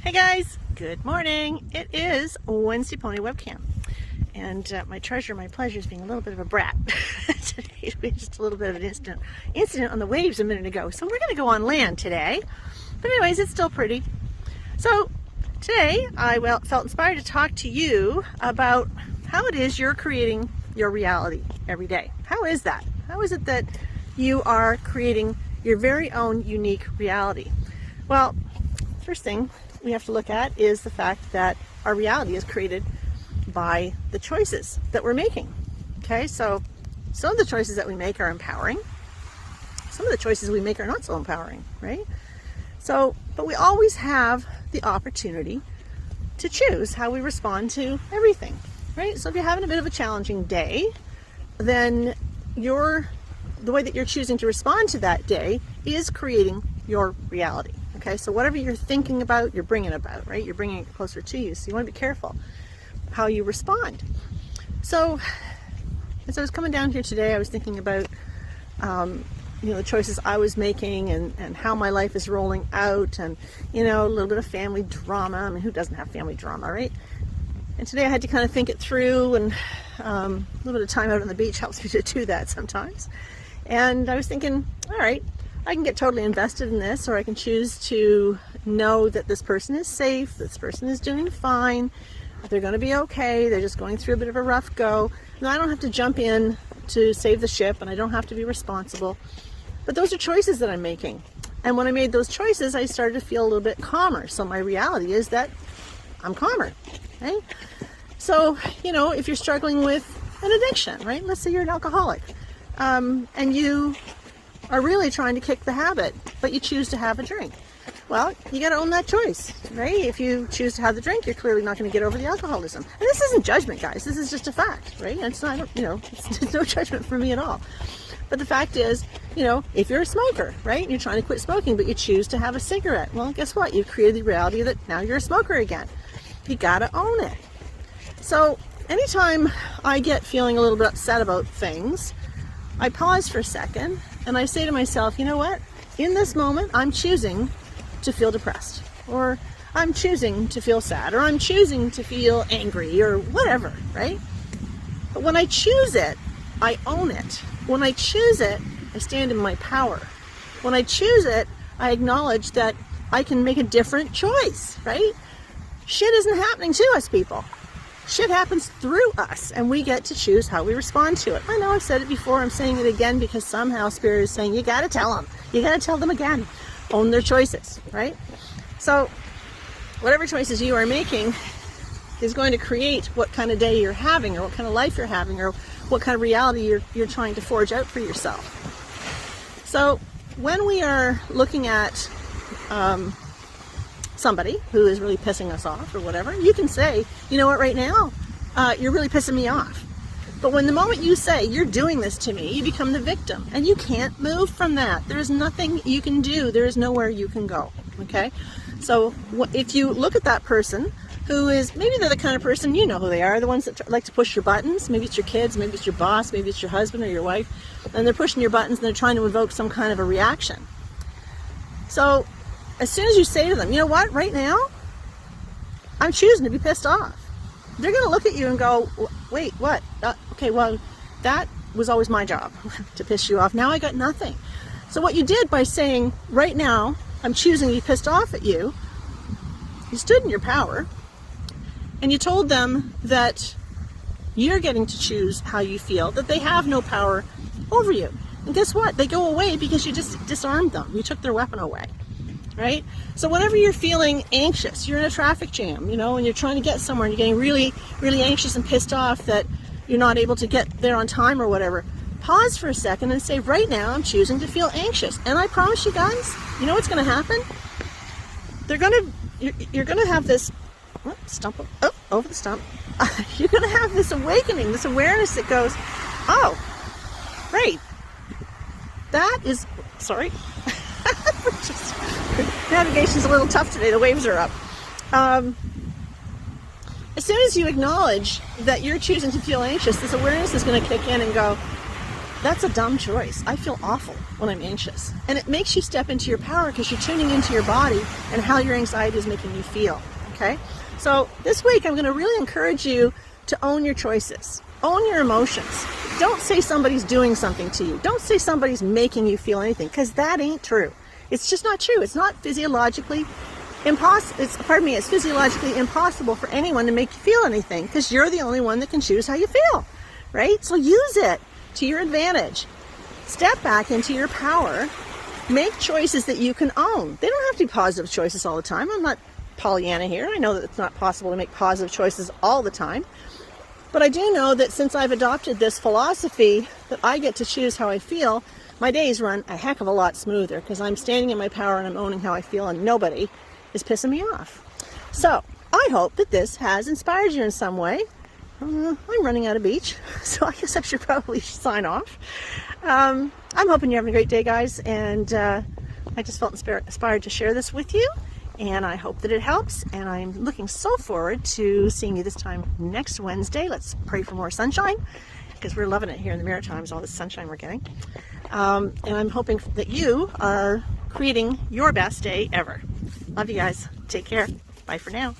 Hey guys, good morning. It is Wednesday Pony Webcam, and my treasure, my pleasure is being a little bit of a brat. Today we had just a little bit of an incident on the waves a minute ago, so we're going to go on land today. But anyways, it's still pretty. So today I felt inspired to talk to you about how it is you're creating your reality every day. How is that? How is it that you are creating your very own unique reality? Well, first thing we have to look at is the fact that our reality is created by the choices that we're making. Okay, so some of the choices that we make are empowering. Some of the choices we make are not so empowering, right? So, but we always have the opportunity to choose how we respond to everything, right? So if you're having a bit of a challenging day, then the way that you're choosing to respond to that day is creating your reality. Okay, so whatever you're thinking about, you're bringing about, right? You're bringing it closer to you. So you want to be careful how you respond. So as I was coming down here today, I was thinking about, the choices I was making and how my life is rolling out, and, a little bit of family drama. I mean, who doesn't have family drama, right? And today I had to kind of think it through, and a little bit of time out on the beach helps me to do that sometimes. And I was thinking, all right, I can get totally invested in this, or I can choose to know that this person is safe, this person is doing fine, they're going to be okay, they're just going through a bit of a rough go. Now, I don't have to jump in to save the ship, and I don't have to be responsible. But those are choices that I'm making. And when I made those choices, I started to feel a little bit calmer. So my reality is that I'm calmer, right? So, if you're struggling with an addiction, right? Let's say you're an alcoholic, and you are really trying to kick the habit, but you choose to have a drink. Well, you got to own that choice, right? If you choose to have the drink, you're clearly not going to get over the alcoholism. And this isn't judgment, guys. This is just a fact, right? It's not, it's no judgment for me at all. But the fact is, if you're a smoker, right, and you're trying to quit smoking, but you choose to have a cigarette, well, guess what? You've created the reality that now you're a smoker again. You got to own it. So anytime I get feeling a little bit upset about things, I pause for a second and I say to myself, you know what? In this moment, I'm choosing to feel depressed, or I'm choosing to feel sad, or I'm choosing to feel angry, or whatever, right? But when I choose it, I own it. When I choose it, I stand in my power. When I choose it, I acknowledge that I can make a different choice, right? Shit isn't happening to us, people. Shit happens through us, and we get to choose how we respond to it. I know I've said it before, I'm saying it again because somehow Spirit is saying, you got to tell them. You got to tell them again. Own their choices, right? So whatever choices you are making is going to create what kind of day you're having, or what kind of life you're having, or what kind of reality you're trying to forge out for yourself. So when we are looking at somebody who is really pissing us off or whatever, you can say, you know what, right now, you're really pissing me off. But when the moment you say, you're doing this to me, you become the victim, and you can't move from that. There is nothing you can do. There is nowhere you can go, okay? So if you look at that person who is, maybe they're the kind of person, you know who they are, the ones that like to push your buttons. Maybe it's your kids, maybe it's your boss, maybe it's your husband or your wife, and they're pushing your buttons and they're trying to evoke some kind of a reaction. So as soon as you say to them, you know what, right now, I'm choosing to be pissed off, they're going to look at you and go, wait, what? Okay, well, that was always my job, to piss you off. Now I got nothing. So what you did by saying, right now, I'm choosing to be pissed off at you, you stood in your power, and you told them that you're getting to choose how you feel, that they have no power over you. And guess what? They go away because you just disarmed them. You took their weapon away. Right? So whenever you're feeling anxious, you're in a traffic jam, and you're trying to get somewhere and you're getting really, really anxious and pissed off that you're not able to get there on time or whatever, pause for a second and say, right now, I'm choosing to feel anxious. And I promise you guys, you know what's going to happen? You're going to have this, over the stump. You're going to have this awakening, this awareness that goes, oh, right. That is, sorry. Navigation's a little tough today. The waves are up. As soon as you acknowledge that you're choosing to feel anxious, this awareness is going to kick in and go, that's a dumb choice. I feel awful when I'm anxious. And it makes you step into your power because you're tuning into your body and how your anxiety is making you feel, okay? So this week, I'm going to really encourage you to own your choices. Own your emotions. Don't say somebody's doing something to you. Don't say somebody's making you feel anything, because that ain't true. It's just not true. It's not physiologically impossible. It's physiologically impossible for anyone to make you feel anything, because you're the only one that can choose how you feel, right? So use it to your advantage. Step back into your power. Make choices that you can own. They don't have to be positive choices all the time. I'm not Pollyanna here. I know that it's not possible to make positive choices all the time. But I do know that since I've adopted this philosophy that I get to choose how I feel, my days run a heck of a lot smoother because I'm standing in my power and I'm owning how I feel, and nobody is pissing me off. So I hope that this has inspired you in some way. I'm running out of beach, so I guess I should probably sign off. I'm hoping you're having a great day, guys, and I just felt inspired to share this with you. And I hope that it helps, and I'm looking so forward to seeing you this time next Wednesday. Let's pray for more sunshine, because we're loving it here in the Maritimes, all this sunshine we're getting. And I'm hoping that you are creating your best day ever. Love you guys. Take care. Bye for now.